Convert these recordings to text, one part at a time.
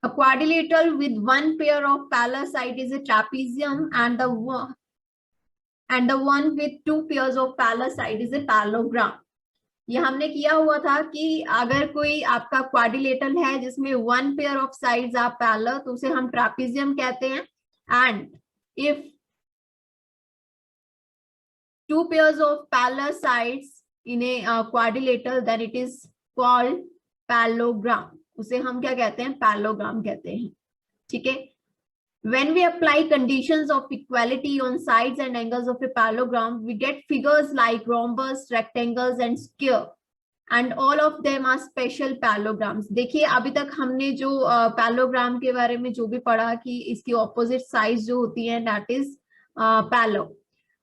A quadrilateral with one pair of parallel sides is a trapezium, and the one with two pairs of parallel sides is a parallelogram. ये हमने किया हुआ था कि अगर कोई आपका क्वाड्रिलेटरल है जिसमें one pair of sides are parallel तो उसे हम ट्रापेजियम कहते हैं, and if two pairs of parallel sides in a quadrilateral then it is called parallelogram. उसे हम क्या कहते हैं? पैरेललोग्राम कहते हैं. ठीक है. When we apply conditions of equality on sides and angles of a parallelogram, we get figures like rhombus, rectangles and square, and all of them are special parallelograms. देखिए अभी तक हमने जो पैरेललोग्राम के बारे में जो भी पढ़ा कि इसकी ऑपोजिट साइड्स जो होती है दैट इज पैरेलल.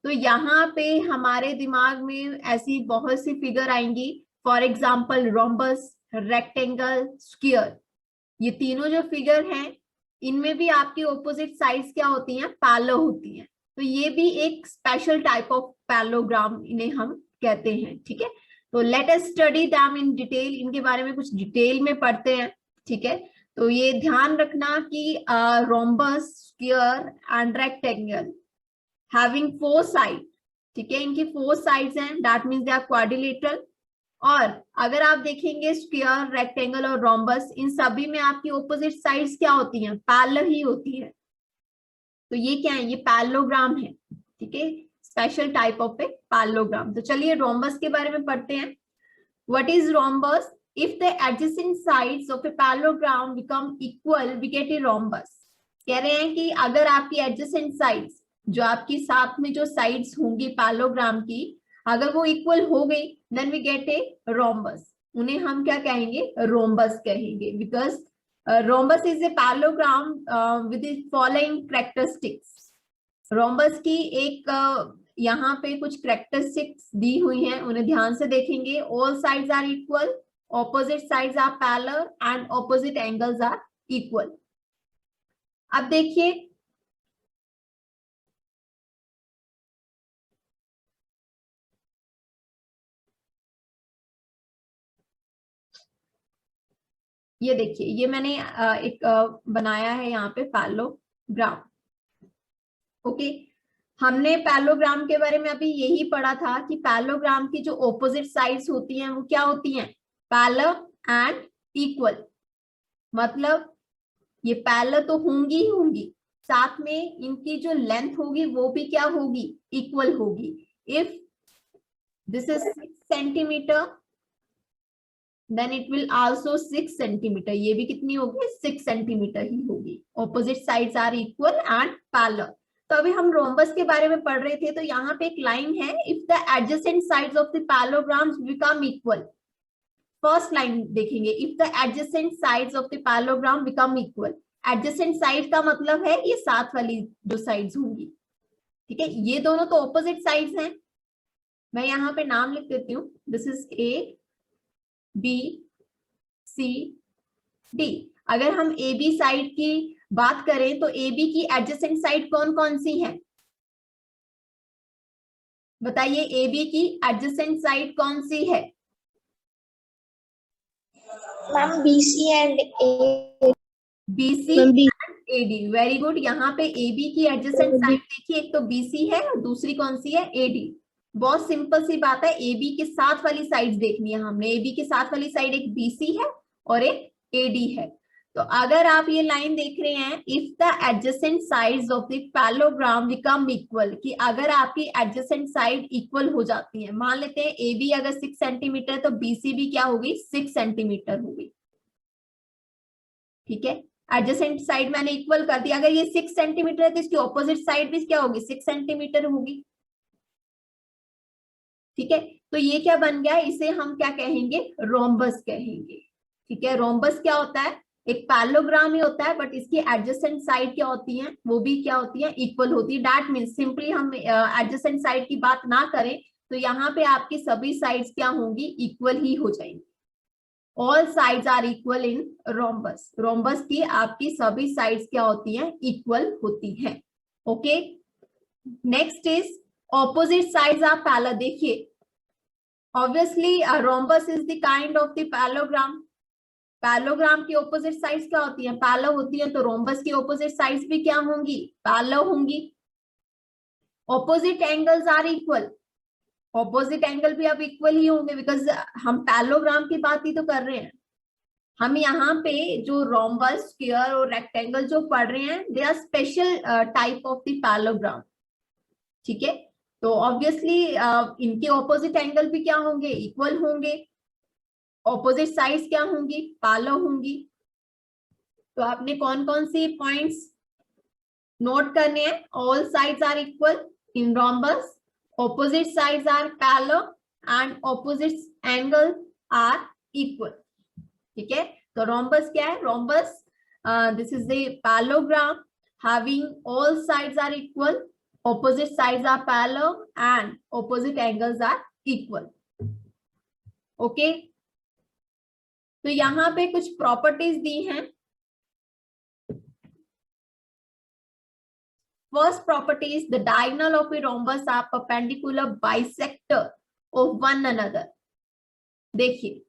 तो यहाँ पे हमारे दिमाग में ऐसी बहुत सी फिगर आएंगी. For example rhombus, rectangle, square, ये तीनों जो फिगर हैं इनमें भी आपकी ऑपोजिट साइड्स क्या होती हैं? पैरेलल होती हैं. तो ये भी एक स्पेशल टाइप ऑफ पैरेललोग्राम इन्हें हम कहते हैं. ठीक है. तो let us study them in detail. इनके बारे में कुछ डिटेल में पढ़ते हैं. ठीक है. तो ये ध्यान रखना कि rhombus, square and rectangle having four sides. ठीक है. इनकी फोर साइड्स हैं, that means they are quadrilateral. और अगर आप देखेंगे स्क्वायर, रेक्टेंगल और रोम्बस, इन सभी में आपकी ऑपोजिट साइड्स क्या होती हैं? पैरेलल ही होती है. तो ये क्या है? ये पैरेललोग्राम है. ठीक है. Special type of a parallelogram. तो चलिए रोम्बस के बारे में पढ़ते हैं. What is rhombus? If the adjacent sides of a parallelogram become equal we get a rhombus. कह रहे हैं कि अगर आपकी एडजेसेंट साइड्स, जो आपकी साथ में जो साइड्स होंगी पैरेललोग्राम की, अगर वो इक्वल हो गई then we get a rhombus. उन्हें हम क्या कहेंगे? रोम्बस कहेंगे. Because rhombus is a parallelogram with the following characteristics. Rhombus की एक यहाँ पे कुछ कैरेक्टरिस्टिक्स दी हुई हैं, उन्हें ध्यान से देखेंगे. All sides are equal, opposite sides are parallel and opposite angles are equal. अब देखिए ये देखिए, ये मैंने एक बनाया है यहाँ पे पैरेललोग्राम. ओके. हमने पैरेललोग्राम के बारे में अभी यही पढ़ा था कि पैरेललोग्राम की जो ऑपोजिट साइड्स होती हैं वो क्या होती हैं? Parallel and equal. मतलब ये पैरेलल तो होंगी ही होंगी, साथ में इनकी जो लेंथ होगी वो भी क्या होगी? इक्वल होगी. If this is 6 centimetre then it will also 6 centimetre. ये भी कितनी होगी? 6 सेंटीमीटर ही होगी. Opposite sides are equal and parallel. तो अभी हम रोम्बस के बारे में पढ़ रहे थे. तो यहाँ पे एक लाइन है, if the adjacent sides of the parallelograms become equal. First line देखेंगे, if the adjacent sides of the parallelogram become equal. Adjacent side का मतलब है ये साथ वाली जो साइड्स होंगी. ठीक है. ये दोनों तो ऑपोजिट साइड्स हैं. मैं यहाँ पे नाम लिख देती हूँ. This is A, B, C, D. अगर हम ए बी साइड की बात करें तो ए बी की एडजेसेंट साइड कौन कौन सी है? बताइए, ए बी की एडजेसेंट साइड कौन सी है? Ma'am BC and A. BC and AD. Very good. यहाँ पे ए बी की एडजेसेंट साइड देखिए, एक तो बीसी है और दूसरी कौन सी है? एडी. बहुत सिंपल सी बात है. ए बी के साथ वाली साइड्स देखनी है हमने. ए बी के साथ वाली साइड एक बीसी है और एक एडी है. तो अगर आप ये लाइन देख रहे हैं, if the adjacent sides of the parallelogram become equal, कि अगर आपकी एडजेसेंट साइड इक्वल हो जाती है, मान लेते हैं ए बी अगर 6 सेंटीमीटर तो बीसी भी क्या होगी? 6 सेंटीमीटर होगी. ठीक है. एडजेसेंट साइड मैंने इक्वल कर दिया. अगर ये 6 सेंटीमीटर है तो इसकी ऑपोजिट साइड भी क्या होगी? 6 सेंटीमीटर होगी. ठीक है. तो ये क्या बन गया? इसे हम क्या कहेंगे? रोम्बस कहेंगे. ठीक है. रोम्बस क्या होता है? एक पैरेललोग्राम ही होता है, बट इसकी एडजेसेंट साइड क्या होती है? वो भी क्या होती है? इक्वल होती है. दैट मीन्स सिंपली हम एडजेसेंट साइड की बात ना करें तो यहाँ पे आपकी सभी साइड्स क्या होंगी? इक्वल ही हो जाएंगी. All sides are equal in rhombus. Rhombus की आपकी सभी साइड्स क्या होती हैं? इक्वल होती हैं. Okay. Next is opposite sides are parallel. देखिए, obviously a rhombus is the kind of the parallelogram. Parallelogram की ऑपोजिट साइड्स क्या होती है? पैरेलल होती है, तो रोम्बस की ऑपोजिट साइड्स भी क्या होंगी? पैरेलल होंगी। Opposite angles are equal, opposite angle भी अब इक्वल ही होंगे, बिकॉज हम पैरेललोग्राम की बात ही तो कर रहे हैं। हम यहाँ पे जो रोम्बस, स्क्वायर और रेक्टेंगल जो पढ़ रहे हैं, they are special type of the parallelogram. ठीक है, तो ऑब्वियसली इनके ऑपोजिट एंगल भी क्या होंगे? इक्वल होंगे। ऑपोजिट साइड्स क्या होंगी? पैरेलल होंगी। तो आपने कौन कौन सी पॉइंट्स नोट करने हैं? All sides are equal in rhombus, opposite sides are parallel and opposite angles are equal. ठीक है, तो रोम्बस क्या है? Rhombus this is the parallelogram having all sides are equal, opposite sides are parallel and opposite angles are equal. Okay, तो यहाँ पे कुछ properties दी हैं। First property is the diagonal of a rhombus are perpendicular bisector of one another. देखिए,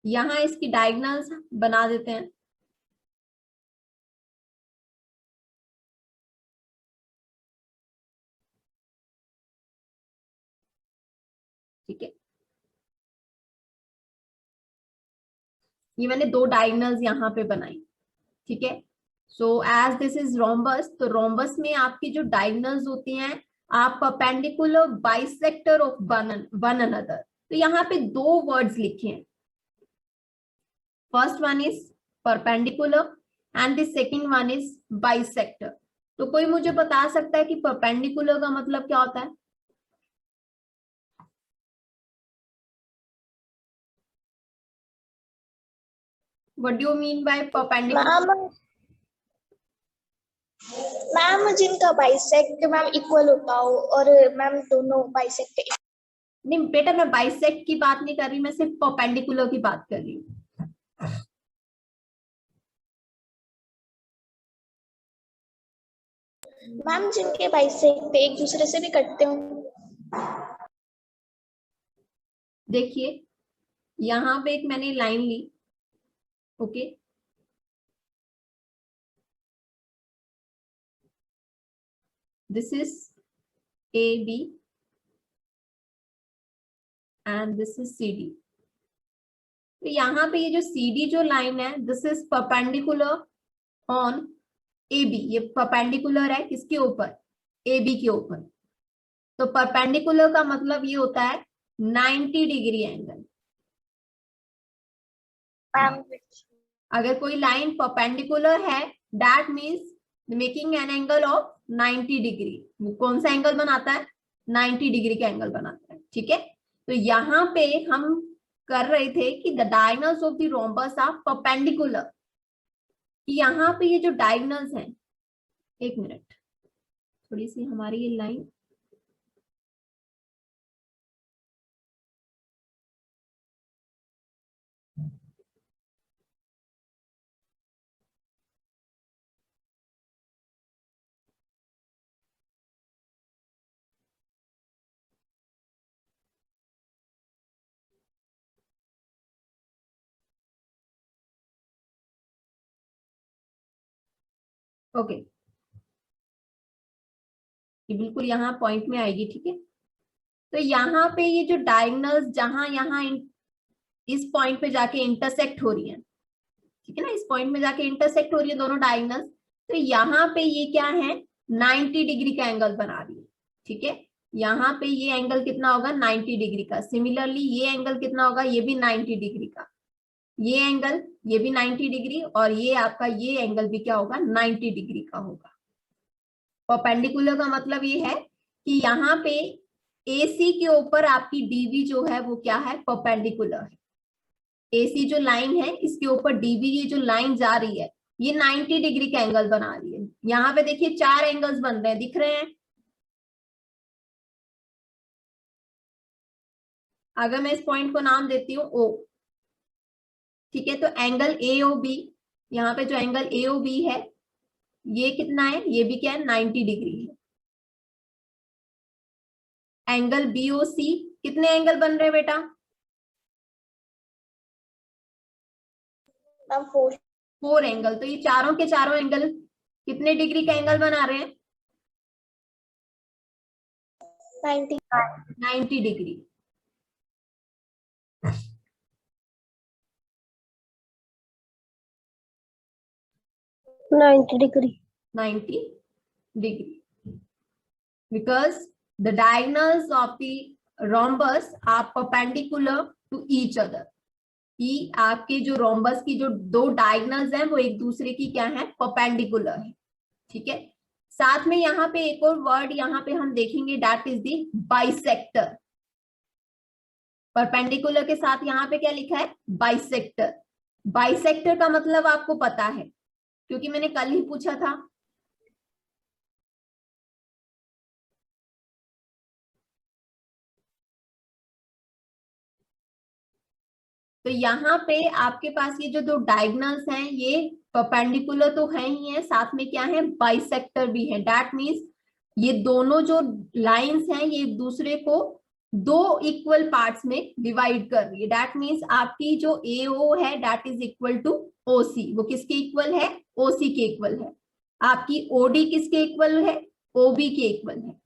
यहाँ इसकी diagonals बना देते हैं। ठीक है, ये मैंने दो डायगोनल्स यहाँ पे बनाई। ठीक है, so as this is rhombus, तो रोम्बस में आपकी जो डायगोनल्स होती हैं, आप perpendicular bisector of one another. तो यहाँ पे दो वर्ड्स लिखे हैं, first one is perpendicular and the second one is bisector. तो कोई मुझे बता सकता है कि परपेंडिकुलर का मतलब क्या होता है? What do you mean by perpendicular? Ma'am जिनका बाइसेक्ट मैम इक्वल होता हो और मैम दोनों बाइसेक्ट। नहीं बेटा, मैं बाइसेक्ट की बात नहीं कर रही, मैं सिर्फ परपेंडिकुलर की बात कर रही हूँ। मैम जिनके बाइसेक्ट एक दूसरे से भी कटते हो। देखिए, यहाँ पे एक मैंने लाइन ली। Okay, this is A B and this is C D. तो यहाँ पे ये जो सी डी जो लाइन है, this is perpendicular on A B. ये परपेंडिकुलर है किसके ऊपर? ए बी के ऊपर। तो परपेंडिकुलर का मतलब ये होता है 90 डिग्री एंगल। अगर कोई लाइन परपेंडिकुलर है, that means making an angle of 90 degree. कौन सा एंगल बनाता है? 90 डिग्री का एंगल बनाता है। ठीक है, तो यहाँ पे हम कर रहे थे कि the diagonals of the rhombus are perpendicular. यहाँ पे ये जो डायगोनल्स हैं, एक मिनट, थोड़ी सी हमारी ये लाइन, ओके, ये बिल्कुल यहाँ पॉइंट में आएगी। ठीक है, तो यहाँ पे ये जो डायगोनल्स जहां यहाँ इस पॉइंट पे जाके इंटरसेक्ट हो रही है, ठीक है ना, इस पॉइंट में जाके इंटरसेक्ट हो रही है दोनों डायगोनल्स, तो यहाँ पे ये क्या है? 90 डिग्री का एंगल बना रही है। ठीक है, यहाँ पे ये एंगल कितना होगा? 90 डिग्री का। सिमिलरली ये एंगल कितना होगा? ये भी 90 डिग्री का। ये एंगल, ये भी 90 डिग्री, और ये आपका ये एंगल भी क्या होगा? 90 डिग्री का होगा। परपेंडिकुलर का मतलब ये है कि यहाँ पे AC के ऊपर आपकी DB जो है वो क्या है? परपेंडिकुलर है। AC जो लाइन है, इसके ऊपर DB ये जो लाइन जा रही है, ये 90 डिग्री का एंगल बना रही है। यहाँ पे देखिए 4 एंगल्स बन रहे हैं, दिख रहे हैं? अगर मैं इस पॉइंट को नाम देती हूँ ओ, ठीक है, तो एंगल ए ओ बी, यहाँ पे जो एंगल ए ओ बी है ये कितना है, ये भी क्या है 90 डिग्री है। एंगल बी ओ सी, कितने एंगल बन रहे हैं बेटा? Ma'am 4 4 angle. तो ये चारों के चारों एंगल कितने डिग्री का एंगल बना रहे हैं? 90 90 degree. Degree 90 degree because the diagonals of the rhombus are perpendicular to each other. कि आपके जो रोम्बस की जो दो डायगनल्स हैं वो एक दूसरे की क्या है, परपेंडिकुलर है। ठीक है, साथ में यहाँ पे एक और वर्ड यहाँ पे हम देखेंगे, that is the bisector. Perpendicular के साथ यहाँ पे क्या लिखा है, बाइसेक्टर। बाइसेक्टर का मतलब आपको पता है क्योंकि मैंने कल ही पूछा था। तो यहाँ पे आपके पास ये जो दो डायगनल्स हैं ये परपेंडिकुलर तो है ही है, साथ में क्या है, बाइसेक्टर भी है। दैट मीन्स ये दोनों जो लाइंस हैं ये एक दूसरे को दो इक्वल पार्ट्स में डिवाइड कर रही है। दैट मीन्स आपकी जो ए ओ है that is equal to O C, वो किसके इक्वल है, ओ सी के इक्वल है। आपकी ओडी किसके इक्वल है, ओ बी के इक्वल है।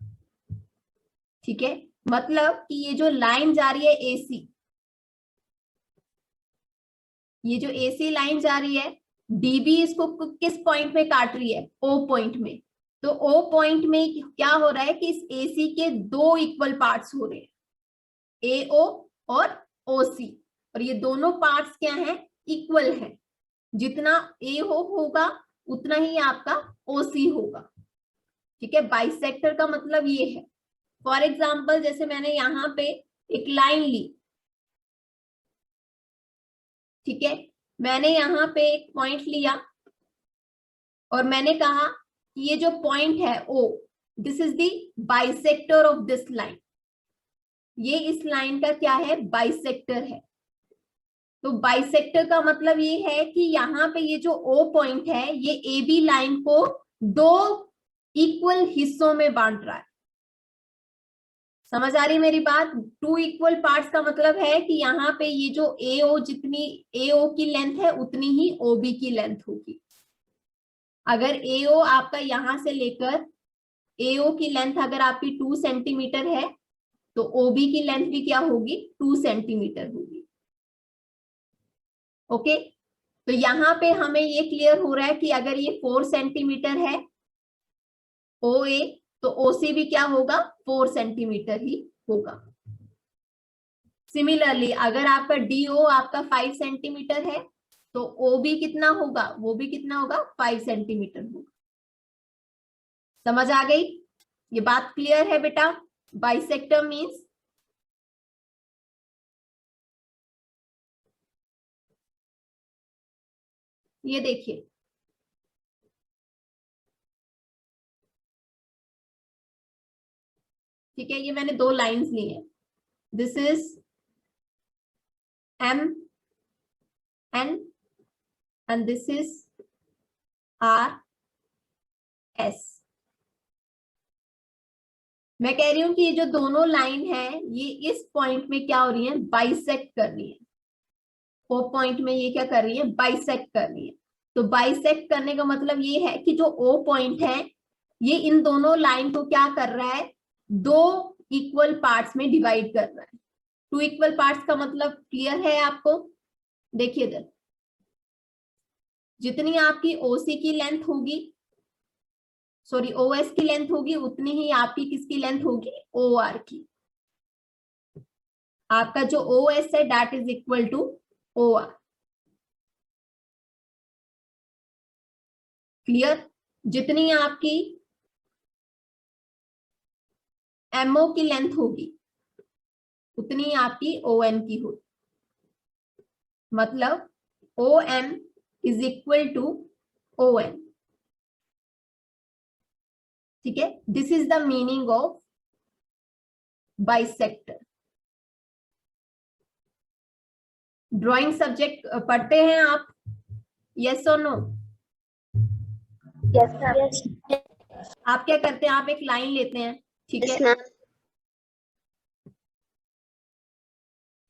ठीक है, मतलब कि ये जो लाइन जा रही है ए सी, ये जो एसी लाइन जा रही है, डीबी इसको किस पॉइंट में काट रही है, ओ पॉइंट में। तो ओ पॉइंट में क्या हो रहा है कि इस एसी के दो इक्वल पार्ट्स हो रहे हैं, एओ और ओसी, और ये दोनों पार्ट्स क्या हैं, इक्वल है। जितना ए होगा उतना ही आपका ओसी होगा। ठीक है, बाइसेक्टर का मतलब ये है। फॉर एग्जाम्पल जैसे मैंने यहाँ पे एक लाइन ली, ठीक है, मैंने यहाँ पे एक पॉइंट लिया और मैंने कहा कि ये जो पॉइंट है O, this is the bisector of this line. ये इस लाइन का क्या है, बाइसेक्टर है। तो बाइसेक्टर का मतलब ये है कि यहाँ पे ये जो ओ पॉइंट है ये ए बी लाइन को दो इक्वल हिस्सों में बांट रहा है। समझ आ रही मेरी बात? टू इक्वल पार्ट्स का मतलब है कि यहाँ पे ये जो ए ओ, जितनी ए ओ की लेंथ है उतनी ही ओ बी की लेंथ होगी। अगर ए ओ आपका यहां से लेकर ए ओ की लेंथ अगर आपकी 2 सेंटीमीटर है तो ओ बी की लेंथ भी क्या होगी, 2 सेंटीमीटर होगी। ओके, तो यहाँ पे हमें ये क्लियर हो रहा है कि अगर ये 4 सेंटीमीटर है ओ ए, तो ओ सी भी क्या होगा, 4 सेंटीमीटर ही होगा। सिमिलरली अगर आपका डी ओ आपका 5 सेंटीमीटर है तो ओ बी कितना होगा, वो भी कितना होगा, 5 सेंटीमीटर होगा। समझ आ गई? ये बात क्लियर है बेटा? बाइसेक्टर मीन्स, ये देखिए, ठीक है, ये मैंने दो लाइंस ली है, this is M N and this is R S. मैं कह रही हूं कि ये जो दोनों लाइन है ये इस पॉइंट में क्या हो रही है, बाइसेक्ट कर रही है। ओ पॉइंट में ये क्या कर रही है, बाइसेक्ट कर रही है। तो बाइसेक्ट करने का मतलब ये है कि जो ओ पॉइंट है ये इन दोनों लाइन को क्या कर रहा है, दो इक्वल पार्ट्स में डिवाइड कर रहा है। टू इक्वल पार्ट्स का मतलब क्लियर है आपको? देखिए इधर, जितनी आपकी ओसी की लेंथ होगी, सॉरी ओएस की लेंथ होगी, उतनी ही आपकी किसकी लेंथ होगी, ओ आर की। आपका जो ओ एस है that is equal to O R. Clear? जितनी आपकी एमओ की लेंथ होगी उतनी आपकी ओ एन की होगी। मतलब O M is equal to O N. ठीक है, this is the meaning of bisector. Drawing subject पढ़ते हैं आप? यस और नो? यस आप क्या करते हैं, आप एक लाइन लेते हैं, ठीक है,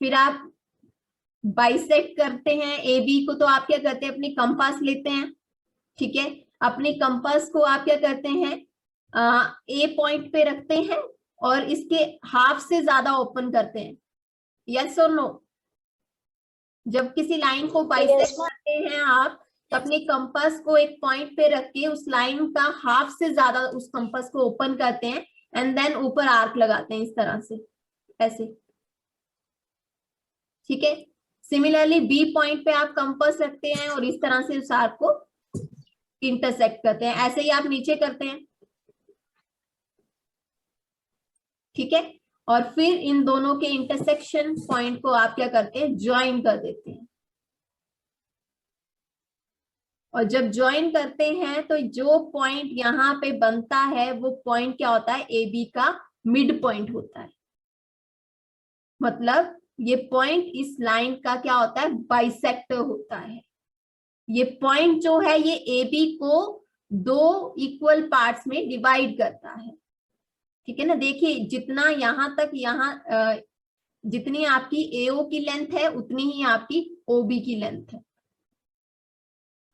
फिर आप बाइसेक्ट करते हैं ए बी को, तो आप क्या करते हैं, अपनी कंपास लेते हैं, ठीक है, अपनी कंपास को आप क्या करते हैं, ए पॉइंट पे रखते हैं और इसके हाफ से ज्यादा ओपन करते हैं। यस और नो? जब किसी लाइन को बाइसेक्ट करते हैं आप, तो अपने कंपास को एक पॉइंट पे रख के उस लाइन का हाफ से ज्यादा उस कंपास को ओपन करते हैं एंड देन ऊपर आर्क लगाते हैं इस तरह से, ऐसे, ठीक है। सिमिलरली बी पॉइंट पे आप कंपास रखते हैं और इस तरह से उस आर्क को इंटरसेक्ट करते हैं, ऐसे ही आप नीचे करते हैं, ठीक है। और फिर इन दोनों के इंटरसेक्शन पॉइंट को आप क्या करते हैं, ज्वाइन कर देते हैं। और जब ज्वाइन करते हैं तो जो पॉइंट यहाँ पे बनता है वो पॉइंट क्या होता है, ए बी का मिड पॉइंट होता है। मतलब ये पॉइंट इस लाइन का क्या होता है, बाइसेक्टर होता है। ये पॉइंट जो है ये ए बी को दो इक्वल पार्ट्स में डिवाइड करता है, ठीक है ना। देखिए जितना यहाँ तक जितनी आपकी एओ की लेंथ है उतनी ही आपकी ओबी की लेंथ है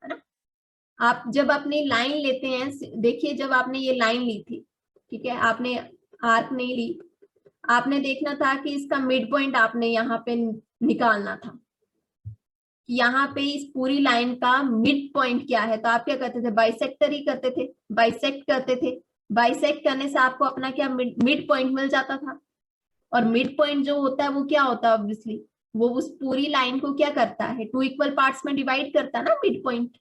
ना। आप जब अपनी लाइन लेते हैं, देखिए जब आपने ये लाइन ली थी, ठीक है, आपने आर्क नहीं ली, आपने देखना था कि इसका मिड पॉइंट आपने यहाँ पे निकालना था, यहाँ पे इस पूरी लाइन का मिड पॉइंट क्या है। तो आप क्या करते थे, बाइसेक्टर ही करते थे, बाइसेक्ट करते थे। बाइसेक्ट करने से आपको अपना क्या मिड पॉइंट मिल जाता था। और मिड पॉइंट जो होता है वो क्या होता है, ऑब्वियसली वो उस पूरी लाइन को क्या करता है, टू इक्वल पार्ट्स में डिवाइड करता है ना, मिड पॉइंट,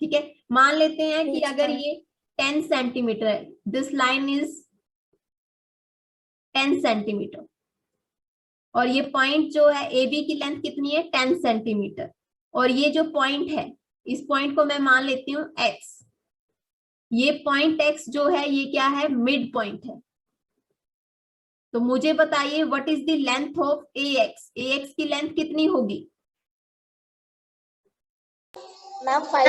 ठीक है। मान लेते हैं कि अगर ये 10 सेंटीमीटर है, दिस लाइन इज 10 सेंटीमीटर, और ये पॉइंट जो है ए बी की लेंथ कितनी है, 10 सेंटीमीटर, और ये जो पॉइंट है इस पॉइंट को मैं मान लेती हूँ एक्स। ये पॉइंट एक्स जो है ये क्या है, मिड पॉइंट है। तो मुझे बताइए what is the length of A x, A x की लेंथ कितनी होगी मैम 5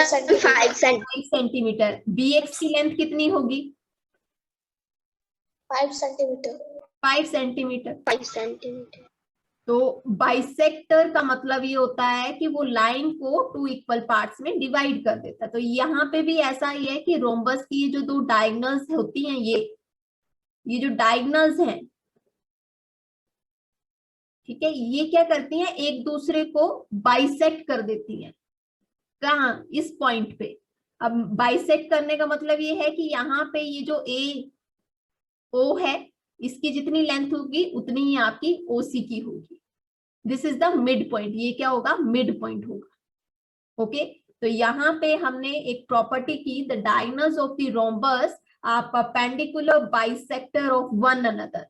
सेंटीमीटर। बी एक्स की लेंथ कितनी होगी 5 सेंटीमीटर 5 सेंटीमीटर। तो बाइसेक्टर का मतलब ये होता है कि वो लाइन को टू इक्वल पार्ट्स में डिवाइड कर देता है। तो यहाँ पे भी ऐसा ही है कि रोम्बस की ये जो दो डायगोनल्स होती हैं, ये जो डायगोनल्स हैं, ठीक है, ये क्या करती हैं, एक दूसरे को बाइसेक्ट कर देती हैं। कहाँ, इस पॉइंट पे। अब बाइसेक्ट करने का मतलब ये है कि यहाँ पे ये जो ए ओ है इसकी जितनी लेंथ होगी उतनी ही आपकी ओसी की होगी। This is the mid point, ये क्या होगा, मिड पॉइंट होगा। ओके, तो यहाँ पे हमने एक प्रॉपर्टी की, the diagonals of the rhombus are perpendicular bisector of one another,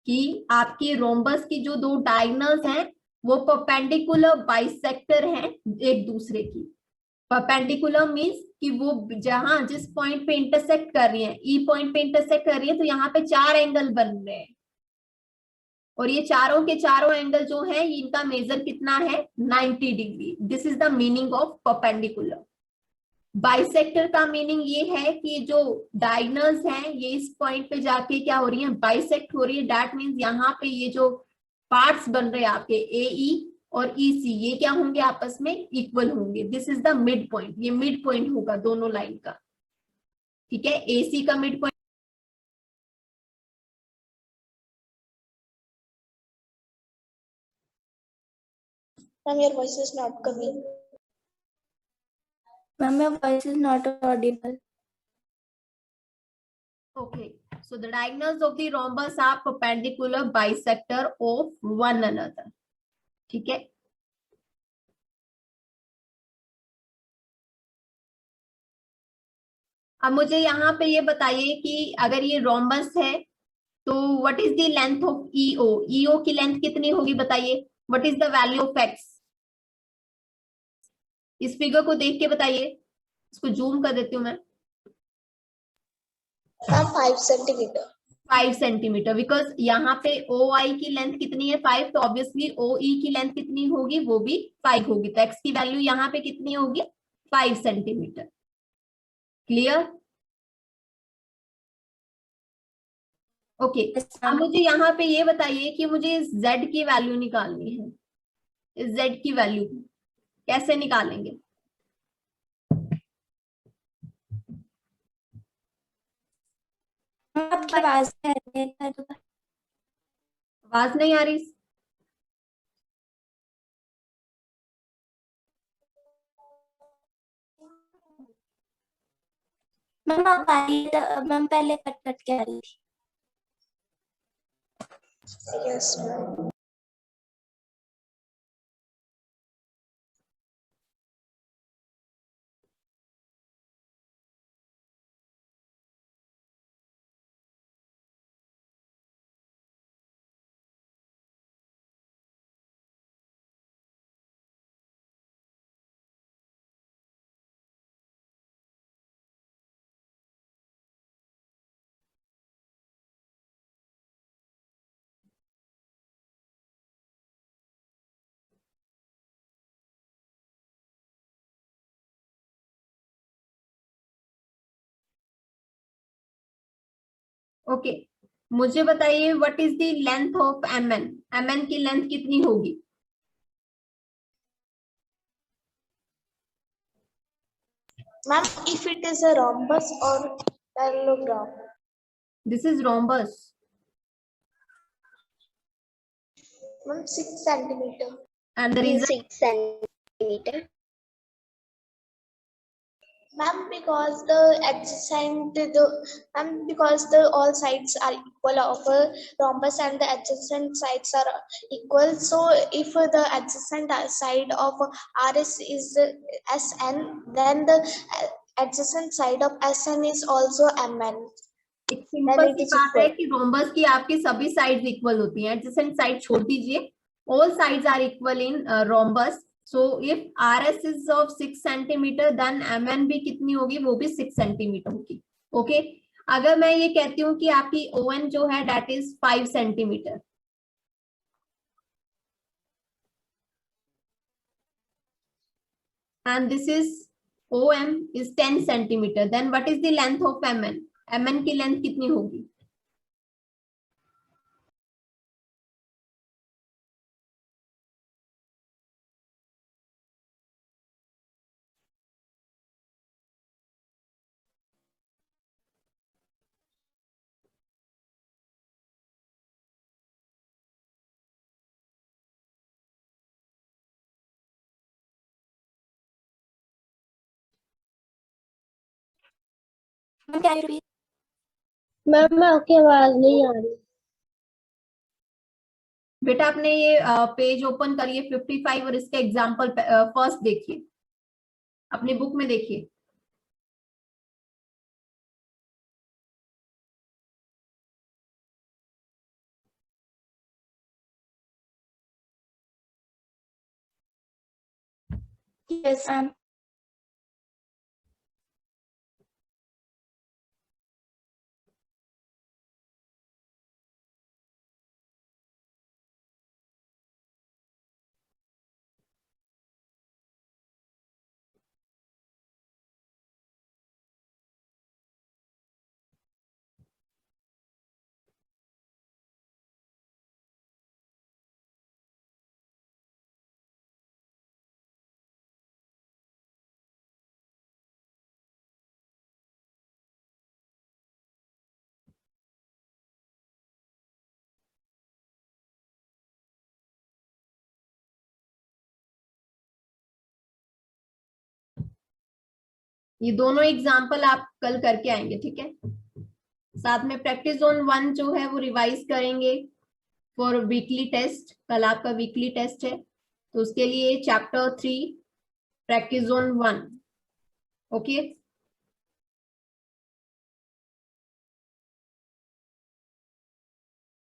कि आपकी रोम्बस की जो दो डायगोनल्स हैं वो परपेंडिकुलर बाइसेक्टर हैं एक दूसरे की। परपेंडिकुलर मींस कि वो जहां जिस पॉइंट पे इंटरसेक्ट कर रही है, ई पॉइंट पे इंटरसेक्ट कर रही है, तो यहाँ पे 4 एंगल बन रहे हैं, और ये चारों के चारों एंगल जो है इनका मेजर कितना है, 90 degree. This is the meaning of perpendicular. Bisector का मीनिंग ये है कि जो डायगोनल्स हैं ये इस पॉइंट पे जाके क्या हो रही है, बाइसेक्ट हो रही है। दैट मींस यहाँ पे ये जो पार्ट्स बन रहे हैं आपके ए ई और ईसी, ये क्या होंगे, आपस में इक्वल होंगे। This is the mid point, ये मिड पॉइंट होगा दोनों लाइन का, ठीक है। एसी का mid point, ma'am your voice is not coming Ma'am, your voice is not audible. okay, so the diagonals of the rhombus are perpendicular bisector of one another, ठीक है। अब मुझे यहाँ पे ये बताइए कि अगर ये रोम्बस है तो what is the length of EO, EO की लेंथ कितनी होगी बताइए, what is the value of X. इस फिगर को देख के बताइए, इसको जूम कर देती हूँ मैं। 5 सेंटीमीटर 5 सेंटीमीटर, बिकॉज यहाँ पे ओ आई की लेंथ कितनी है 5, तो ऑब्वियसली ओ ई की लेंथ कितनी होगी, वो भी 5 होगी, तो एक्स की वैल्यू यहाँ पे कितनी होगी 5 सेंटीमीटर। क्लियर? ओके, अब मुझे यहाँ पे ये बताइए कि मुझे z की वैल्यू निकालनी है, इस z की वैल्यू कैसे निकालेंगे? आपकी आवाज नहीं आ रही है। आवाज नहीं आ रही? मैम अब आ रही है, मैम पहले कट कट के आ रही थी। Yes, ma'am. ओके, मुझे बताइए what is the length of mn, mn की लेंथ कितनी होगी? Ma'am, if it is a rhombus or parallelogram, this is rhombus, ma'am 6 centimeter. And the reason 6 centimeter. Ma'am, because the adjacent, because the all sides are equal of a rhombus and the adjacent sides are equal. So if the adjacent side of RS is SN, then the adjacent side of SN is also MN. एक simple सी बात है कि rhombus की आपकी सभी sides equal होती हैं, adjacent side छोड़ दीजिए, all sides are equal in rhombus. So if RS is of 6 centimetre then MN भी कितनी होगी, वो भी 6 सेंटीमीटर होगी। ओके, अगर मैं ये कहती हूँ कि आपकी ON जो है that is 5 centimetre, and this is OM is 10 centimeter, then what is the length of MN? MN की लेंथ कितनी होगी? क्या repeat? मैम आपकी आवाज नहीं आ रही। बेटा आपने ये पेज ओपन करिए 55 और इसका एग्जाम्पल फर्स्ट देखिए, अपनी बुक में देखिए। Yes, ma'am. ये दोनों एग्जाम्पल आप कल करके आएंगे, ठीक है? साथ में प्रैक्टिस जोन 1 जो है वो रिवाइज करेंगे फॉर वीकली टेस्ट, कल आपका वीकली टेस्ट है, तो उसके लिए चैप्टर 3 प्रैक्टिस जोन 1, ओके।